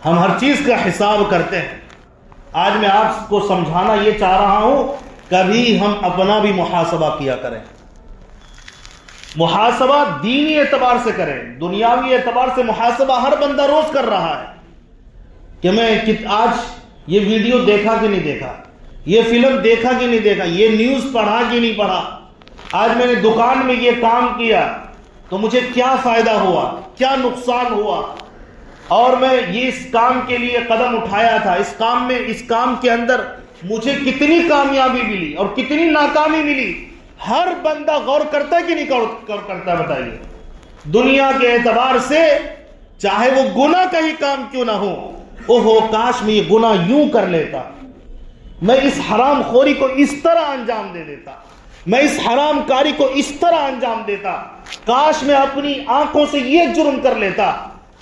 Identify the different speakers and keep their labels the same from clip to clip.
Speaker 1: ہم ہر چیز کا حساب کرتے ہیں۔ آج میں آپ کو سمجھانا یہ چاہ رہا ہوں، کبھی ہم اپنا بھی محاسبہ کیا کریں۔ محاسبہ دینی اعتبار سے کریں، دنیاوی اعتبار سے محاسبہ ہر بندہ روز کر رہا ہے کہ میں آج یہ ویڈیو دیکھا کہ نہیں دیکھا، یہ فلم دیکھا کہ نہیں دیکھا، یہ نیوز پڑھا کہ نہیں پڑھا، آج میں نے دکان میں یہ کام کیا تو مجھے کیا فائدہ ہوا، کیا نقصان ہوا، اور میں یہ اس کام کے لیے قدم اٹھایا تھا، اس کام کے اندر مجھے کتنی کامیابی ملی اور کتنی ناکامی ملی۔ ہر بندہ غور کرتا ہے کہ نہیں غور کرتا؟ بتائیے۔ دنیا کے اعتبار سے چاہے وہ گناہ کا ہی کام کیوں نہ ہو، اوہو کاش میں یہ گناہ یوں کر لیتا، میں اس حرام خوری کو اس طرح انجام دے دیتا، میں اس حرام کاری کو اس طرح انجام دیتا، کاش میں اپنی آنکھوں سے یہ جرم کر لیتا،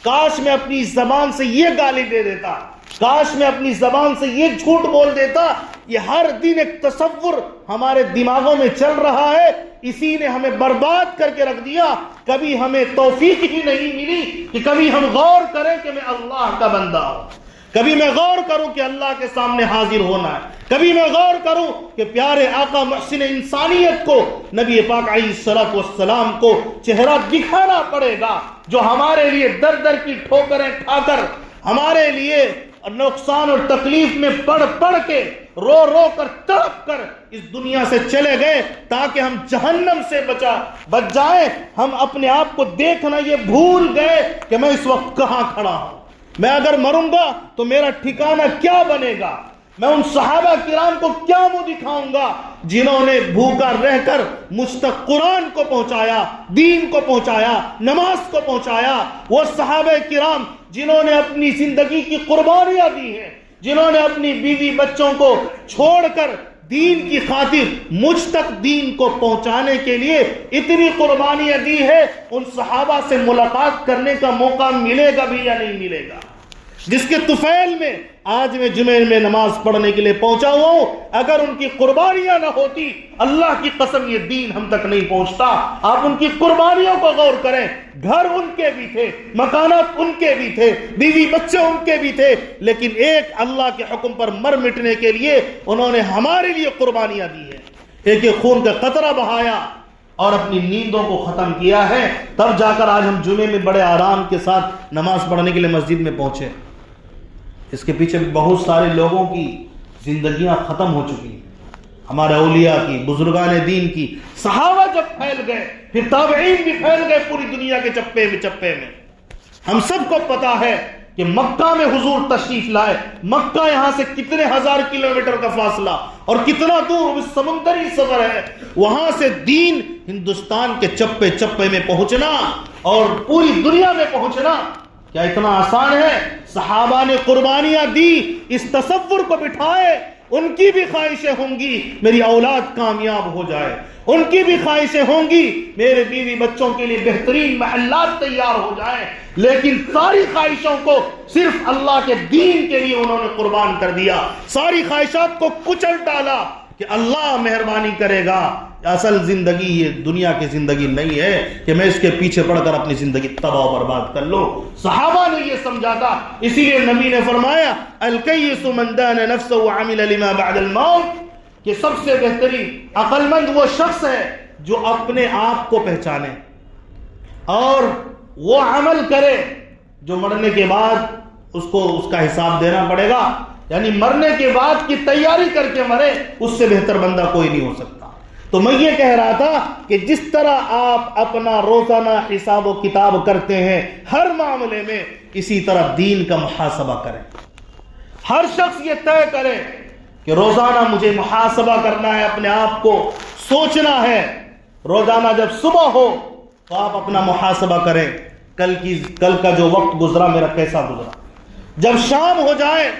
Speaker 1: کاش میں اپنی زبان سے یہ گالی دے دیتا، کاش میں اپنی زبان سے یہ جھوٹ بول دیتا۔ یہ ہر دن ایک تصور ہمارے دماغوں میں چل رہا ہے، اسی نے ہمیں برباد کر کے رکھ دیا۔ کبھی ہمیں توفیق ہی نہیں ملی کہ کبھی ہم غور کریں کہ میں اللہ کا بندہ ہوں، کبھی میں غور کروں کہ اللہ کے سامنے حاضر ہونا ہے، کبھی میں غور کروں کہ پیارے آقا محسن انسانیت کو، نبی پاک علیہ الصلوۃ والسلام کو چہرہ دکھانا پڑے گا، جو ہمارے لیے در در کی ٹھوکریں کھا کر، ہمارے لیے نقصان اور تکلیف میں پڑھ کے، رو رو کر، تڑپ کر اس دنیا سے چلے گئے تاکہ ہم جہنم سے بچ جائیں۔ ہم اپنے آپ کو دیکھنا یہ بھول گئے کہ میں اس وقت کہاں کھڑا ہوں، میں اگر مروں گا تو میرا ٹھکانہ کیا بنے گا، میں ان صحابہ کرام کو کیا منہ دکھاؤں گا جنہوں نے بھوکا رہ کر مجھ تک قرآن کو پہنچایا، دین کو پہنچایا، نماز کو پہنچایا۔ وہ صحابہ کرام جنہوں نے اپنی زندگی کی قربانیاں دی ہیں، جنہوں نے اپنی بیوی بچوں کو چھوڑ کر دین کی خاطر مجھ تک دین کو پہنچانے کے لیے اتنی قربانیاں دی ہے، ان صحابہ سے ملاقات کرنے کا موقع ملے گا بھی یا نہیں ملے گا؟ جس کے طفیل میں آج میں جمعے میں نماز پڑھنے کے لیے پہنچا ہوا ہوں، اگر ان کی قربانیاں نہ ہوتی، اللہ کی قسم یہ دین ہم تک نہیں پہنچتا۔ آپ ان کی قربانیوں کو غور کریں، گھر ان کے بھی تھے، مکانات ان کے بھی تھے، بیوی بچے ان کے بھی تھے، لیکن ایک اللہ کے حکم پر مر مٹنے کے لیے انہوں نے ہمارے لیے قربانیاں دی ہیں، ایک ایک خون کا قطرہ بہایا اور اپنی نیندوں کو ختم کیا ہے، تب جا کر آج ہم جمعے میں بڑے آرام کے ساتھ نماز پڑھنے کے لیے مسجد میں پہنچے۔ اس کے پیچھے بہت سارے لوگوں کی زندگیاں ختم ہو چکی ہیں، ہمارے اولیاء کی، بزرگان دین کی۔ صحابہ جب پھیل گئے، پھر تابعین بھی پھیل گئے پوری دنیا کے چپے میں۔ ہم سب کو پتا ہے کہ مکہ میں حضور تشریف لائے، مکہ یہاں سے کتنے ہزار کلومیٹر کا فاصلہ اور کتنا دور سمندری سفر ہے، وہاں سے دین ہندوستان کے چپے میں پہنچنا اور پوری دنیا میں پہنچنا کیا اتنا آسان ہے؟ صحابہ نے قربانیاں دی، اس تصور کو بٹھائے، ان کی بھی خواہشیں ہوں گی میری اولاد کامیاب ہو جائے، ان کی بھی خواہشیں ہوں گی میرے بیوی بچوں کے لیے بہترین محلات تیار ہو جائیں، لیکن ساری خواہشوں کو صرف اللہ کے دین کے لیے انہوں نے قربان کر دیا، ساری خواہشات کو کچل ڈالا کہ اللہ مہربانی کرے گا۔ اصل زندگی یہ دنیا کی زندگی نہیں ہے کہ میں اس کے پیچھے پڑھ کر اپنی زندگی تباہ و برباد کر لوں۔ صحابہ نے یہ سمجھا تھا، اسی لیے نبی نے فرمایا الکیس من دان نفسه وعمل لما بعد الموت، کہ سب سے بہترین عقل مند وہ شخص ہے جو اپنے آپ کو پہچانے اور وہ عمل کرے جو مرنے کے بعد اس کو اس کا حساب دینا پڑے گا، یعنی مرنے کے بعد کی تیاری کر کے مرے، اس سے بہتر بندہ کوئی نہیں ہو سکتا۔ تو میں یہ کہہ رہا تھا کہ جس طرح آپ اپنا روزانہ حساب و کتاب کرتے ہیں ہر معاملے میں، اسی طرح دین کا محاسبہ کریں۔ ہر شخص یہ طے کرے کہ روزانہ مجھے محاسبہ کرنا ہے، اپنے آپ کو سوچنا ہے۔ روزانہ جب صبح ہو تو آپ اپنا محاسبہ کریں، کل کا جو وقت گزرا میرا کیسا گزرا۔ جب شام ہو جائے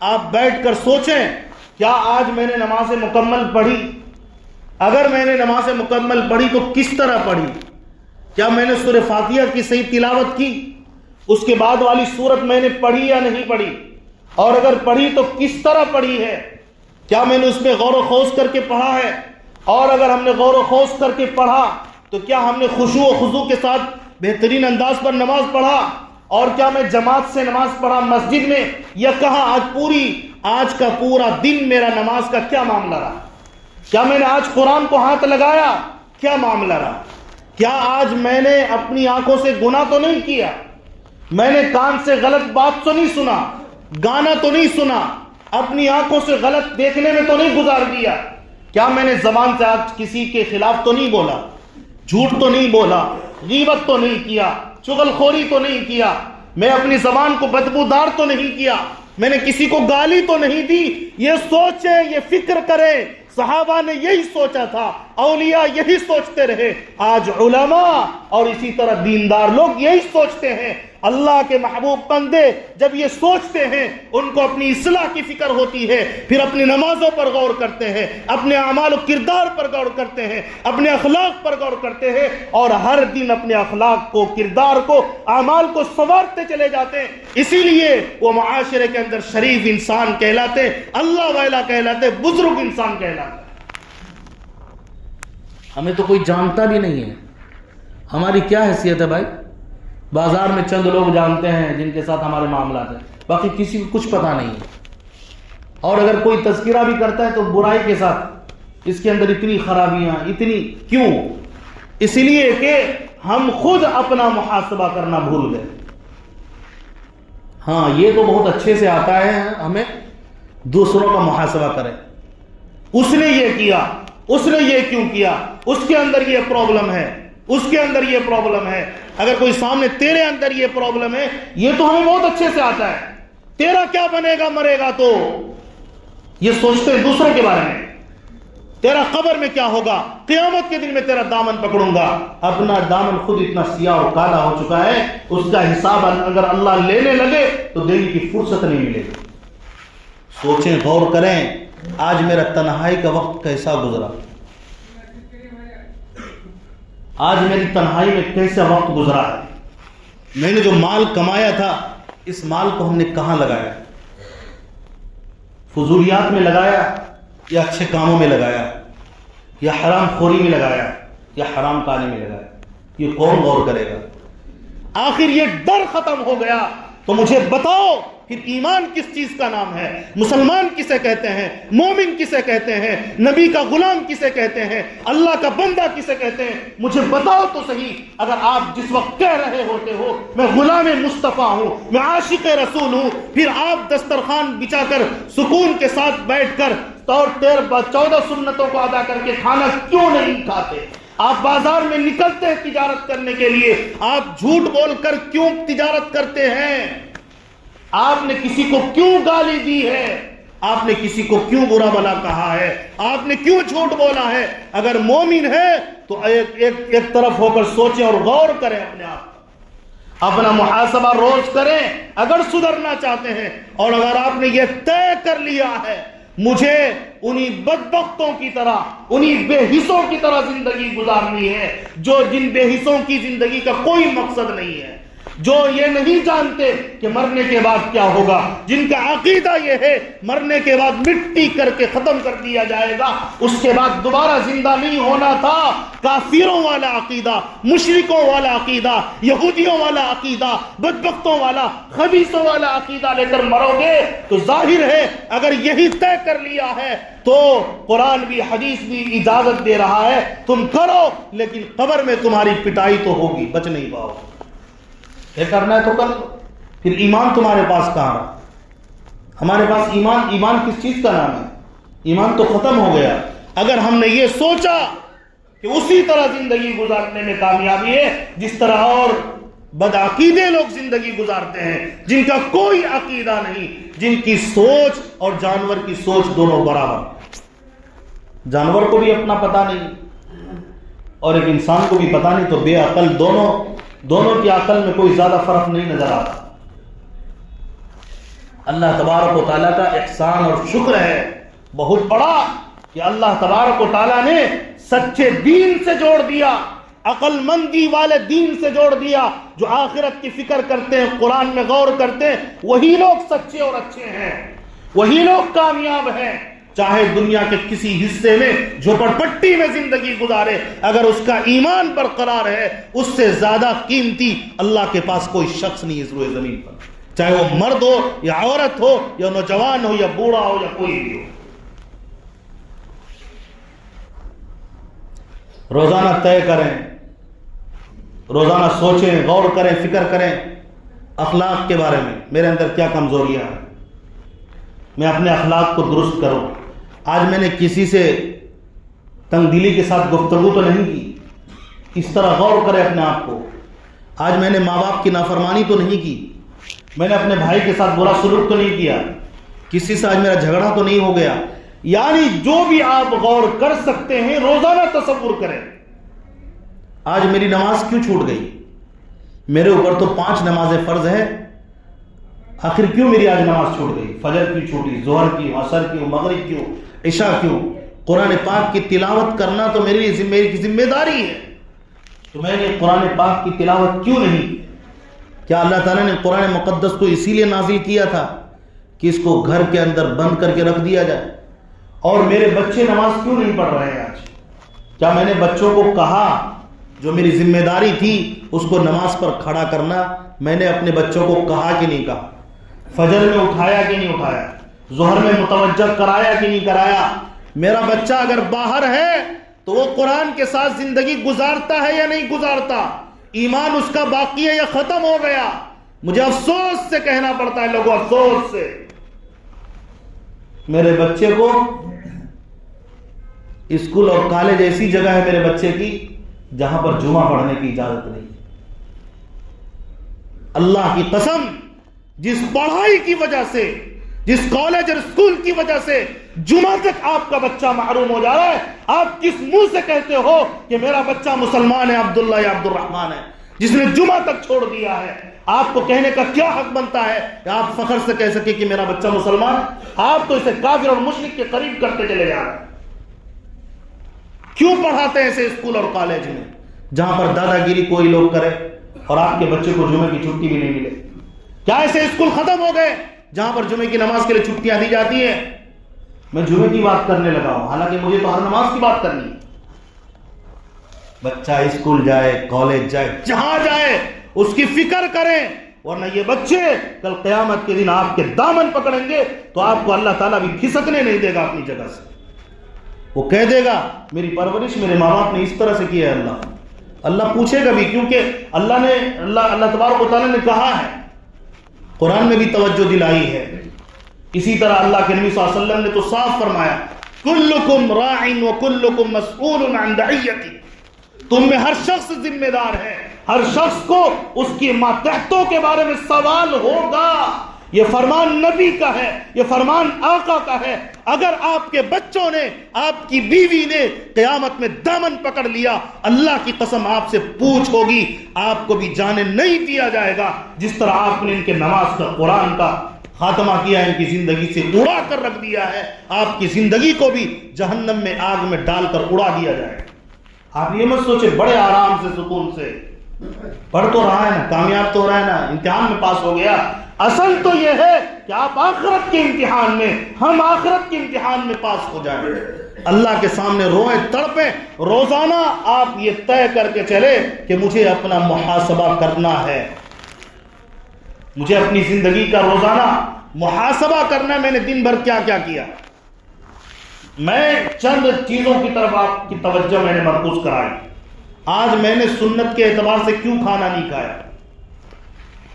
Speaker 1: آپ بیٹھ کر سوچیں کیا آج میں نے نماز مکمل پڑھی، اگر میں نے نماز مکمل پڑھی تو کس طرح پڑھی، کیا میں نے سورہ فاتحہ کی صحیح تلاوت کی، اس کے بعد والی سورت میں نے پڑھی یا نہیں پڑھی، اور اگر پڑھی تو کس طرح پڑھی ہے، کیا میں نے اس میں غور و خوض کر کے پڑھا ہے، اور اگر ہم نے غور و خوض کر کے پڑھا تو کیا ہم نے خشوع و خضوع کے ساتھ بہترین انداز پر نماز پڑھا، اور کیا میں جماعت سے نماز پڑھا مسجد میں یا کہاں؟ آج کا پورا دن میرا نماز کا کیا معاملہ رہا؟ کیا میں نے آج قرآن کو ہاتھ لگایا؟ کیا معاملہ رہا؟ کیا آج میں نے اپنی آنکھوں سے گناہ تو نہیں کیا؟ میں نے کان سے غلط بات تو نہیں سنا؟ گانا تو نہیں سنا؟ اپنی آنکھوں سے غلط دیکھنے میں تو نہیں گزار دیا؟ کیا میں نے زبان سے آج کسی کے خلاف تو نہیں بولا؟ جھوٹ تو نہیں بولا؟ غیبت تو نہیں کیا؟ چغل خوری تو نہیں کیا؟ میں اپنی زبان کو بدبودار تو نہیں کیا؟ میں نے کسی کو گالی تو نہیں دی؟ یہ سوچے، یہ فکر کرے، صحابہ نے یہی سوچا تھا، اولیاء یہی سوچتے رہے، آج علماء اور اسی طرح دیندار لوگ یہی سوچتے ہیں۔ اللہ کے محبوب بندے جب یہ سوچتے ہیں، ان کو اپنی اصلاح کی فکر ہوتی ہے، پھر اپنی نمازوں پر غور کرتے ہیں، اپنے اعمال و کردار پر غور کرتے ہیں، اپنے اخلاق پر غور کرتے ہیں، اور ہر دن اپنے اخلاق کو، کردار کو، اعمال کو سنوارتے چلے جاتے ہیں۔ اسی لیے وہ معاشرے کے اندر شریف انسان کہلاتے، اللہ والا کہلاتے، بزرگ انسان کہلاتے۔ ہمیں تو کوئی جانتا بھی نہیں ہے، ہماری کیا حیثیت ہے بھائی؟ بازار میں چند لوگ جانتے ہیں جن کے ساتھ ہمارے معاملات ہیں، باقی کسی کو کچھ پتا نہیں ہے۔ اور اگر کوئی تذکرہ بھی کرتا ہے تو برائی کے ساتھ، اس کے اندر اتنی خرابیاں، اتنی کیوں؟ اس لیے کہ ہم خود اپنا محاسبہ کرنا بھول گئے۔ ہاں یہ تو بہت اچھے سے آتا ہے ہمیں دوسروں کا محاسبہ کریں، اس نے یہ کیا، اس نے یہ کیوں کیا، اس کے اندر یہ پرابلم ہے، اس کے اندر یہ پرابلم ہے۔ اگر کوئی سامنے تیرے اندر یہ پرابلم ہے، یہ تو ہمیں بہت اچھے سے آتا ہے، تیرا کیا بنے گا مرے گا تو؟ یہ سوچتے ہیں دوسروں کے بارے میں، تیرا قبر میں کیا ہوگا، قیامت کے دن میں تیرا دامن پکڑوں گا۔ اپنا دامن خود اتنا سیاہ اور کالا ہو چکا ہے، اس کا حساب اگر اللہ لینے لگے تو دینے کی فرصت نہیں ملے گی۔ سوچیں، غور کریں، آج میرا تنہائی کا وقت کیسا گزرا، آج میری تنہائی میں کیسا وقت گزرا ہے۔ میں نے جو مال کمایا تھا، اس مال کو ہم نے کہاں لگایا؟ فضولیات میں لگایا یا اچھے کاموں میں لگایا، یا حرام خوری میں لگایا، یا حرام کھانے میں لگایا؟ یہ کون غور کرے گا؟ آخر یہ ڈر ختم ہو گیا تو مجھے بتاؤ، پھر ایمان کس چیز کا نام ہے؟ مسلمان کسے کہتے ہیں؟ مومن کسے کہتے ہیں؟ نبی کا غلام کسے کہتے ہیں؟ اللہ کا بندہ کسے کہتے ہیں؟ مجھے بتاؤ تو صحیح۔ اگر آپ جس وقت کہہ رہے ہوتے ہو میں غلام مصطفیٰ ہوں، میں عاشق رسول ہوں، پھر آپ دسترخوان بچھا کر سکون کے ساتھ بیٹھ کر اور 14 سنتوں کو ادا کر کے کھانا کیوں نہیں کھاتے؟ آپ بازار میں نکلتے ہیں تجارت کرنے کے لیے، آپ جھوٹ بول کر کیوں تجارت کرتے ہیں؟ آپ نے کسی کو کیوں گالی دی ہے؟ آپ نے کسی کو کیوں برا بھلا کہا ہے؟ آپ نے کیوں جھوٹ بولا ہے؟ اگر مومن ہے تو ایک طرف ہو کر سوچیں اور غور کریں، اپنے آپ اپنا محاسبہ روز کریں اگر سدھرنا چاہتے ہیں۔ اور اگر آپ نے یہ طے کر لیا ہے مجھے انہی بدبختوں کی طرح، انہی بے حصوں کی طرح زندگی گزارنی ہے، جو جن بے حصوں کی زندگی کا کوئی مقصد نہیں ہے، جو یہ نہیں جانتے کہ مرنے کے بعد کیا ہوگا، جن کا عقیدہ یہ ہے مرنے کے بعد مٹی کر کے ختم کر دیا جائے گا، اس کے بعد دوبارہ زندہ نہیں ہونا تھا، کافروں والا عقیدہ، مشرکوں والا عقیدہ، یہودیوں والا عقیدہ، بدبختوں والا، خبیثوں والا عقیدہ لے کر مرو گے تو ظاہر ہے اگر یہی طے کر لیا ہے تو قرآن بھی حدیث بھی اجازت دے رہا ہے تم کرو، لیکن قبر میں تمہاری پٹائی تو ہوگی، بچ نہیں پاؤ۔ یہ کرنا ہے تو کر لو، پھر ایمان تمہارے پاس کہاں رہا؟ ہمارے پاس ایمان کس چیز کا نام ہے؟ ایمان تو ختم ہو گیا۔ اگر ہم نے یہ سوچا کہ اسی طرح زندگی گزارنے میں کامیابی ہے جس طرح اور بدعقیدے لوگ زندگی گزارتے ہیں، جن کا کوئی عقیدہ نہیں، جن کی سوچ اور جانور کی سوچ دونوں برابر، جانور کو بھی اپنا پتہ نہیں اور ایک انسان کو بھی پتہ نہیں، تو بے عقل دونوں کی عقل میں کوئی زیادہ فرق نہیں نظر آتا۔ اللہ تبارک و تعالیٰ کا احسان اور شکر ہے بہت بڑا کہ اللہ تبارک و تعالیٰ نے سچے دین سے جوڑ دیا، عقل مندی والے دین سے جوڑ دیا، جو آخرت کی فکر کرتے ہیں، قرآن میں غور کرتے ہیں، وہی لوگ سچے اور اچھے ہیں، وہی لوگ کامیاب ہیں۔ چاہے دنیا کے کسی حصے میں جھوپڑ پٹی میں زندگی گزارے، اگر اس کا ایمان برقرار ہے، اس سے زیادہ قیمتی اللہ کے پاس کوئی شخص نہیں اس روئے زمین پر، چاہے وہ مرد ہو یا عورت ہو یا نوجوان ہو یا بوڑھا ہو یا کوئی بھی ہو۔ روزانہ طے کریں، روزانہ سوچیں، غور کریں، فکر کریں اخلاق کے بارے میں، میرے اندر کیا کمزوریاں ہیں، میں اپنے اخلاق کو درست کروں۔ آج میں نے کسی سے تنگ دلی کے ساتھ گفتگو تو نہیں کی، اس طرح غور کرے اپنے آپ کو۔ آج میں نے ماں باپ کی نافرمانی تو نہیں کی، میں نے اپنے بھائی کے ساتھ برا سلوک تو نہیں کیا، کسی سے آج میرا جھگڑا تو نہیں ہو گیا۔ یعنی جو بھی آپ غور کر سکتے ہیں روزانہ تصور کریں۔ آج میری نماز کیوں چھوٹ گئی؟ میرے اوپر تو 5 نمازیں فرض ہے، آخر کیوں میری آج نماز چھوٹ گئی؟ فجر کی چھوٹی، ظہر کی، عصر کی، مغرب کیوں، عشاء کیوں؟ قرآن پاک کی تلاوت کرنا تو میری ذمہ داری ہے، تو میں نے قرآن پاک کی تلاوت کیوں نہیں؟ کیا اللہ تعالیٰ نے قرآن مقدس کو اسی لیے نازل کیا تھا کہ اس کو گھر کے اندر بند کر کے رکھ دیا جائے؟ اور میرے بچے نماز کیوں نہیں پڑھ رہے ہیں آج؟ کیا میں نے بچوں کو کہا جو میری ذمہ داری تھی اس کو نماز پر کھڑا کرنا، میں نے اپنے بچوں کو کہا کہ نہیں کہا؟ فجر میں اٹھایا کہ نہیں اٹھایا؟ ظہر میں متوجہ کرایا کہ نہیں کرایا؟ میرا بچہ اگر باہر ہے تو وہ قرآن کے ساتھ زندگی گزارتا ہے یا نہیں گزارتا؟ ایمان اس کا باقی ہے یا ختم ہو گیا؟ مجھے افسوس سے کہنا پڑتا ہے لوگوں، افسوس سے، میرے بچے کو اسکول اور کالج ایسی جگہ ہے میرے بچے کی جہاں پر جمعہ پڑھنے کی اجازت نہیں۔ اللہ کی قسم، جس پڑھائی کی وجہ سے، جس کالج اور اسکول کی وجہ سے جمعہ تک آپ کا بچہ محروم ہو جا رہا ہے، آپ کس منہ سے کہتے ہو کہ میرا بچہ مسلمان ہے، عبداللہ یا عبد الرحمن ہے، جس نے جمعہ تک چھوڑ دیا ہے؟ آپ کو کہنے کا کیا حق بنتا ہے کہ آپ فخر سے کہہ سکے کہ میرا بچہ مسلمان ہے؟ آپ تو اسے کافر اور مشرک کے قریب کرتے چلے جا رہے ہیں۔ کیوں پڑھاتے ہیں اسے اسکول اور کالج میں جہاں پر دادا گیری کوئی لوگ کرے اور آپ کے بچے کو جمعے کی چھٹی بھی نہیں ملے؟ کیا ایسے اسکول ختم ہو گئے جہاں پر جمعے کی نماز کے لیے چھٹیاں دی جاتی ہیں؟ میں جمعے کی بات کرنے لگا ہوں، حالانکہ مجھے تو ہر نماز کی بات کرنی ہے۔ بچہ اسکول جائے، کالج جائے، جہاں جائے اس کی فکر کریں، ورنہ یہ بچے کل قیامت کے دن آپ کے دامن پکڑیں گے تو آپ کو اللہ تعالیٰ بھی کھسکنے نہیں دے گا اپنی جگہ سے۔ وہ کہہ دے گا میری پرورش میرے ماں باپ نے اس طرح سے کیا ہے۔ اللہ پوچھے گا بھی، کیونکہ اللہ تبارک و تعالیٰ نے کہا ہے، قرآن میں بھی توجہ دلائی ہے۔ اسی طرح اللہ کے نبی صلی اللہ علیہ وسلم نے تو صاف فرمایا، کلکم راع وکلکم مسئول عن رعیتہ، تم میں ہر شخص ذمہ دار ہے، ہر شخص کو اس کی ماتحتوں کے بارے میں سوال ہوگا۔ یہ فرمان نبی کا ہے، یہ فرمان آقا کا ہے۔ اگر آپ کے بچوں نے، آپ کی بیوی نے قیامت میں دامن پکڑ لیا، اللہ کی قسم آپ سے پوچھ ہوگی، آپ کو بھی جانے نہیں دیا جائے گا۔ جس طرح آپ نے ان کے نماز کا، قرآن کا خاتمہ کیا ہے، ان کی زندگی سے اڑا کر رکھ دیا ہے، آپ کی زندگی کو بھی جہنم میں آگ میں ڈال کر اڑا دیا جائے گا۔ آپ یہ مت سوچے بڑے آرام سے، سکون سے پڑھ تو رہا ہے نا، کامیاب تو ہو رہا ہے نا، امتحان میں پاس ہو گیا۔ اصل تو یہ ہے کہ آپ آخرت کے امتحان میں، ہم آخرت کے امتحان میں پاس ہو جائیں، اللہ کے سامنے روئیں، تڑپیں۔ روزانہ آپ یہ طے کر کے چلے کہ مجھے اپنا محاسبہ کرنا ہے، مجھے اپنی زندگی کا روزانہ محاسبہ کرنا، میں نے دن بھر کیا کیا کیا۔ میں چند چیزوں کی طرف آپ کی توجہ میں نے مرکوز کرائی۔ آج میں نے سنت کے اعتبار سے کیوں کھانا نہیں کھایا؟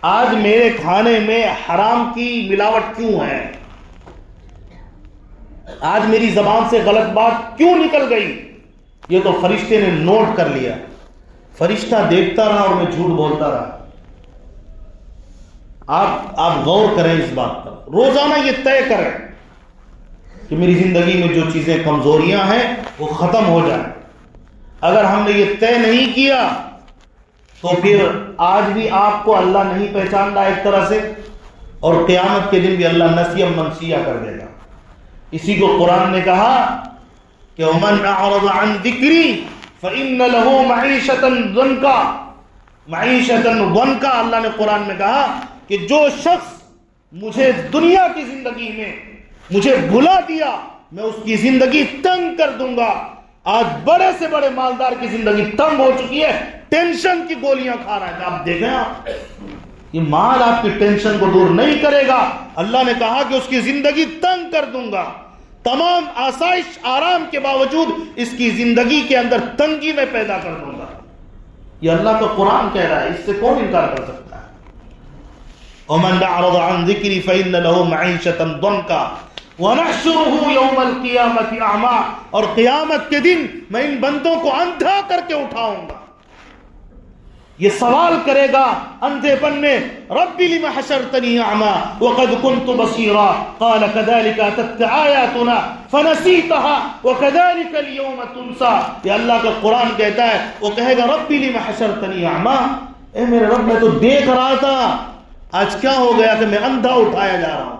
Speaker 1: آج میرے کھانے میں حرام کی ملاوٹ کیوں ہے؟ آج میری زبان سے غلط بات کیوں نکل گئی؟ یہ تو فرشتے نے نوٹ کر لیا، فرشتہ دیکھتا رہا اور میں جھوٹ بولتا رہا۔ آپ غور کریں اس بات پر، روزانہ یہ طے کریں کہ میری زندگی میں جو چیزیں کمزوریاں ہیں وہ ختم ہو جائیں۔ اگر ہم نے یہ طے نہیں کیا تو پھر آج بھی آپ کو اللہ نہیں پہچان رہا ایک طرح سے، اور قیامت کے دن بھی اللہ نسیہ منسیہ کر دے گا۔ اسی کو قرآن نے کہا کہ وَمَنْ أَعْرَضَ عَنْ ذِكْرِي فَإِنَّ لَهُ مَعِيشَةً ضَنْكَ، معیشةً ضنکا۔ اللہ نے قرآن میں کہا کہ جو شخص مجھے دنیا کی زندگی میں مجھے بھلا دیا، میں اس کی زندگی تنگ کر دوں گا. آج بڑے سے بڑے مالدار کی زندگی تنگ ہو چکی ہے, ٹینشن کی گولیاں کھا رہا ہے. آپ دیکھیں, آپ یہ مال آپ کی ٹینشن کو دور نہیں کرے گا. اللہ نے کہا کہ اس کی زندگی تنگ کر دوں گا. تمام آسائش آرام کے باوجود اس کی زندگی کے اندر تنگی میں پیدا کر دوں گا. یہ اللہ کا قرآن کہہ رہا ہے, اس سے کون انکار کر سکتا ہے؟ وَمَنْ أَعْرَضَ عَنْ ذِكْرِي فَإِنَّ لَهُ مَعِيشَةً ضَنْكًا وَنَحْشُرُهُ يَوْمَ الْقِيَامَةِ أَعْمَىٰ, اور قیامت کے دن میں ان بندوں کو اندھا کر کے اٹھاؤں گا. یہ سوال کرے گا اندھے پن میں, رب لم حشرتنی اعمیٰ وقد كنت بصیرا قال كذلك اتتك آیاتنا فنسیتها وكذلك اليوم تنسى. یہ اللہ کا قرآن کہتا ہے, وہ کہے گا رب لم حشرتنی اعمیٰ, اے میرے رب میں تو دیکھ رہا تھا, آج کیا ہو گیا کہ میں اندھا اٹھایا جا رہا ہوں.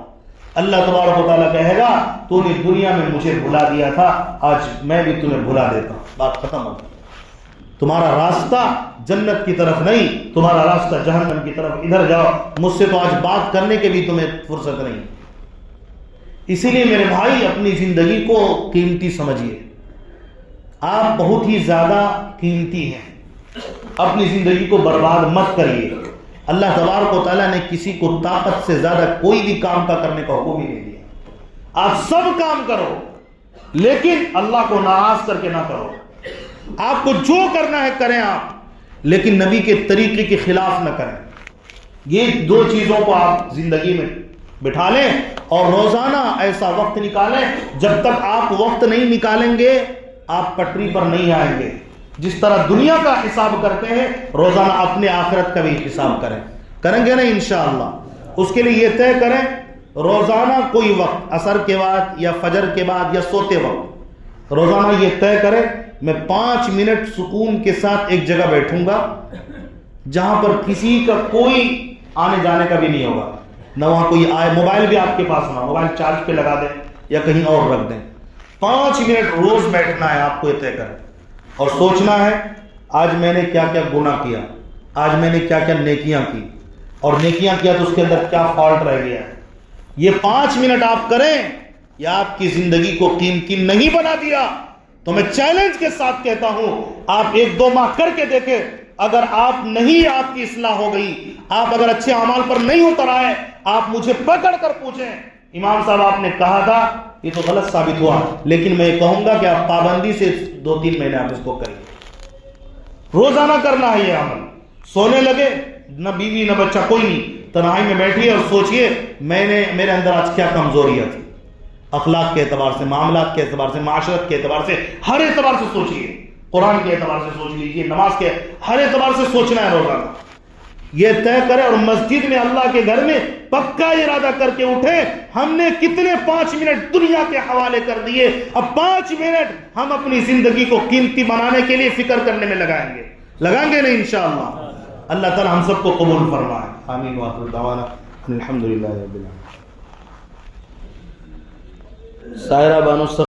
Speaker 1: اللہ تبارک و تعالیٰ کہے گا تو نے دنیا میں مجھے بھلا دیا تھا, آج میں بھی تمہیں بھلا دیتا ہوں. بات ختم ہو گئی. تمہارا راستہ جنت کی طرف نہیں, تمہارا راستہ جہنم کی طرف, ادھر جاؤ, مجھ سے تو آج بات کرنے کے بھی تمہیں فرصت نہیں. اسی لیے میرے بھائی اپنی زندگی کو قیمتی سمجھیے. آپ بہت ہی زیادہ قیمتی ہیں, اپنی زندگی کو برباد مت کریے. اللہ تبارک و تعالیٰ نے کسی کو طاقت سے زیادہ کوئی بھی کام کا کرنے کا حکم ہی نہیں دیا. آپ سب کام کرو لیکن اللہ کو ناراض کر کے نہ کرو. آپ کو جو کرنا ہے کریں آپ, لیکن نبی کے طریقے کے خلاف نہ کریں. یہ دو چیزوں کو آپ زندگی میں بٹھا لیں اور روزانہ ایسا وقت نکالیں. جب تک آپ وقت نہیں نکالیں گے آپ پٹری پر نہیں آئیں گے. جس طرح دنیا کا حساب کرتے ہیں روزانہ اپنے آخرت کا بھی حساب کریں گے نا انشاءاللہ. اس کے لیے یہ طے کریں روزانہ کوئی وقت, عصر کے بعد یا فجر کے بعد یا سوتے وقت, روزانہ یہ طے کریں میں 5 منٹ سکون کے ساتھ ایک جگہ بیٹھوں گا جہاں پر کسی کا کوئی آنے جانے کا بھی نہیں ہوگا, نہ وہاں کوئی آئے. موبائل بھی آپ کے پاس نہ, موبائل چارج پہ لگا دیں یا کہیں اور رکھ دیں. 5 منٹ روز بیٹھنا ہے آپ کو, یہ طے کریں اور سوچنا ہے آج میں نے کیا کیا گناہ کیا, آج میں نے کیا کیا نیکیاں کی, اور نیکیاں کیا تو اس کے اندر کیا فالٹ رہ گیا ہے. یہ 5 منٹ آپ کریں, یا آپ کی زندگی کو قیمتی نہیں بنا دیا. تو میں چیلنج کے ساتھ کہتا ہوں آپ 1-2 ماہ کر کے دیکھیں, اگر آپ نہیں, آپ کی اصلاح ہو گئی, آپ اگر اچھے اعمال پر نہیں اتر آئے, آپ مجھے پکڑ کر پوچھیں امام صاحب آپ نے کہا تھا یہ تو غلط ثابت ہوا, لیکن میں کہوں گا کہ آپ پابندی سے 2-3 مہینے آپ اس کو کریں. روزانہ کرنا ہے یہ عمل. سونے لگے, نہ بیوی نہ بچہ کوئی نہیں, تنہائی میں بیٹھیے اور سوچئے میرے اندر آج کیا کمزوریاں تھی, اخلاق کے اعتبار سے, معاملات کے اعتبار سے, معاشرت کے اعتبار سے, ہر اعتبار سے سوچئے. قرآن کے اعتبار سے سوچ لیجیے, نماز کے ہر اعتبار سے سوچنا ہے روزانہ. یہ طے کرے اور مسجد میں اللہ کے گھر میں پکا ارادہ کر کے اٹھے ہم نے کتنے 5 منٹ دنیا کے حوالے کر دیے, اب 5 منٹ ہم اپنی زندگی کو قیمتی بنانے کے لیے فکر کرنے میں لگائیں گے نہیں انشاءاللہ. اللہ تعالی ہم سب کو قبول فرمائے. آمین وآخر دعوانا الحمدللہ رب العالمین. سائرہ بانو